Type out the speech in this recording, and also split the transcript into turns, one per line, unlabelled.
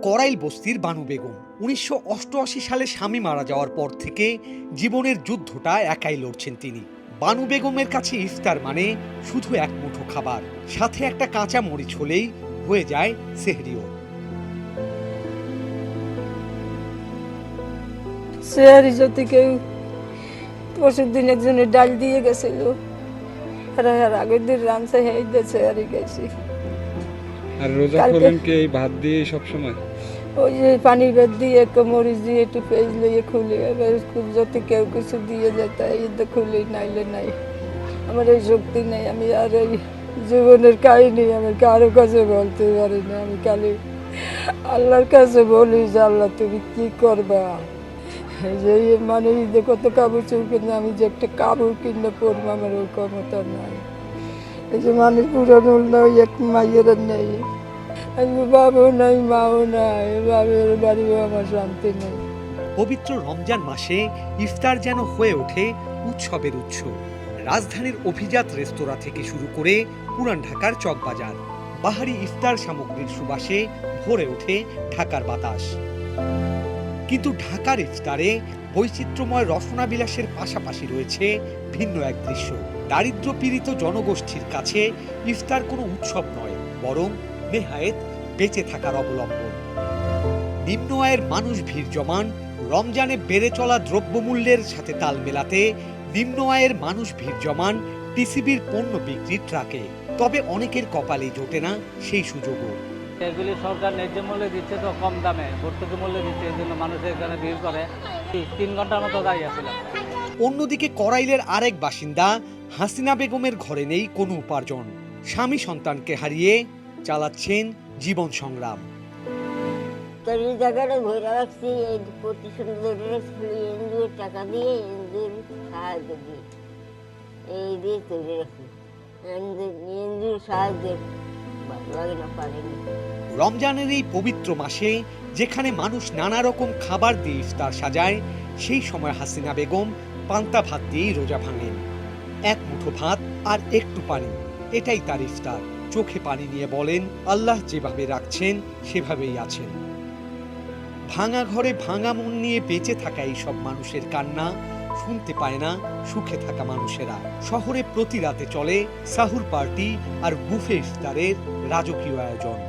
করাইল বস্তির বানু বেগম ১৯৮৮ সালে স্বামী মারা যাওয়ার পর থেকে জীবনের যুদ্ধটা একাই লড়ছেন তিনি। বানু বেগমের কাছে ইফতার মানে শুধু এক মুঠো খাবার, সাথে একটা কাঁচা মরিচ হলেই হয়ে যায় সেহরিও।
সেহরি যদি কেউ পরশুর দিন একজনের ডাল দিয়ে গেছিল, আগের দিন রামসা হেই দিয়ে সেহরি গেছি।
আর রোজা খোলেন কি এই ভাত দিয়ে সব সময়?
ওই যে পানির ভাত দিয়ে একটু মরিচ দিয়ে একটু পেঁয়াজ লইয়ে খুলি, এবার যদি কেউ কিছু দিয়ে যেত ঈদে খুলি, নাইলে নাই। আমার এই শক্তি নেই, আমি আর এই জীবনের কাহিনী আমি কারো কাছে বলতে পারি না। আমি খালি আল্লাহর কাছে বলি যে আল্লাহ তুমি কি করবা। যে মানে ঈদে কত কাপড় চোর কিনে আমি যে একটা কাপড় কিনে পরবো আমার ওই ক্ষমতা নাই। এই যে মানুষ পুরানো নয়, এক মাইয়ের নেই, বাবু নাই, মাও নাই, বাবের বাড়িও আমার শান্তি নেই।
পবিত্র রমজান মাসে ইফতার যেন হয়ে ওঠে উৎসবের উৎস। রাজধানীর অভিজাত রেস্তোরাঁ থেকে শুরু করে পুরান ঢাকার চকবাজার, বাহারি ইফতার সামগ্রীর সুবাসে ভরে ওঠে ঢাকার বাতাস। কিন্তু ঢাকার ইফতারে বৈচিত্র্যময় রসনাবিলাসের পাশাপাশি রয়েছে ভিন্ন এক দৃশ্য। দারিদ্র পীড়িত জনগোষ্ঠীর কাছে ইফতার কোনো উৎসব নয়, বরং নেহায়েত বেঁচে থাকার অবলম্বন। নিম্ন আয়ের মানুষ ভিড় জমান রমজানে বেড়ে চলা দ্রব্যমূল্যের সাথে তাল মেলাতে। নিম্ন আয়ের মানুষ ভিড় জমান টিসিবির পণ্য বিক্রির ট্রাকে। তবে অনেকের কপালেই জোটে না সেই সুযোগও।
এগুলি সরকার ন্যায্য মূল্যে দিচ্ছে, তো কম দামে ভর্তুকি মূল্যে দিচ্ছে, এই জন্য মানুষ এখানে ভিড় করে। 3 ঘন্টার মতো দাঁড়িয়ে ছিল।
অন্যদিকে করাইলের আরেক বাসিন্দা হাসিনা বেগমের ঘরে নেই কোনো উপার্জন। স্বামী সন্তানকে হারিয়ে চালাচ্ছেন জীবন সংগ্রাম।
এই জায়গাটা ধরে রাখছি, এই প্রতিষ্ঠান ধরে রাখছি এনজিওর টাকা দিয়ে, এনজিওর সাহায্য দিয়ে, এই দিয়ে ধরে রাখছি। এনজিওর সাহায্যে লাগে না, পারেনি।
রমজানের এই পবিত্র মাসে যেখানে মানুষ নানা রকম খাবার দিয়ে ইফতার সাজায়, সেই সময় হাসিনা বেগম পান্তা ভাত দিয়েই রোজা ভাঙেন। এক মুঠো ভাত আর একটু পানি, এটাই তার ইফতার। চোখে পানি নিয়ে বলেন, আল্লাহ যেভাবে রাখছেন সেভাবেই আছেন। ভাঙা ঘরে ভাঙা মন নিয়ে বেঁচে থাকা এইসব মানুষের কান্না শুনতে পায় না সুখে থাকা মানুষেরা। শহরে প্রতি রাতে চলে সাহুর পার্টি আর বুফে ইফতারের রাজকীয় আয়োজন।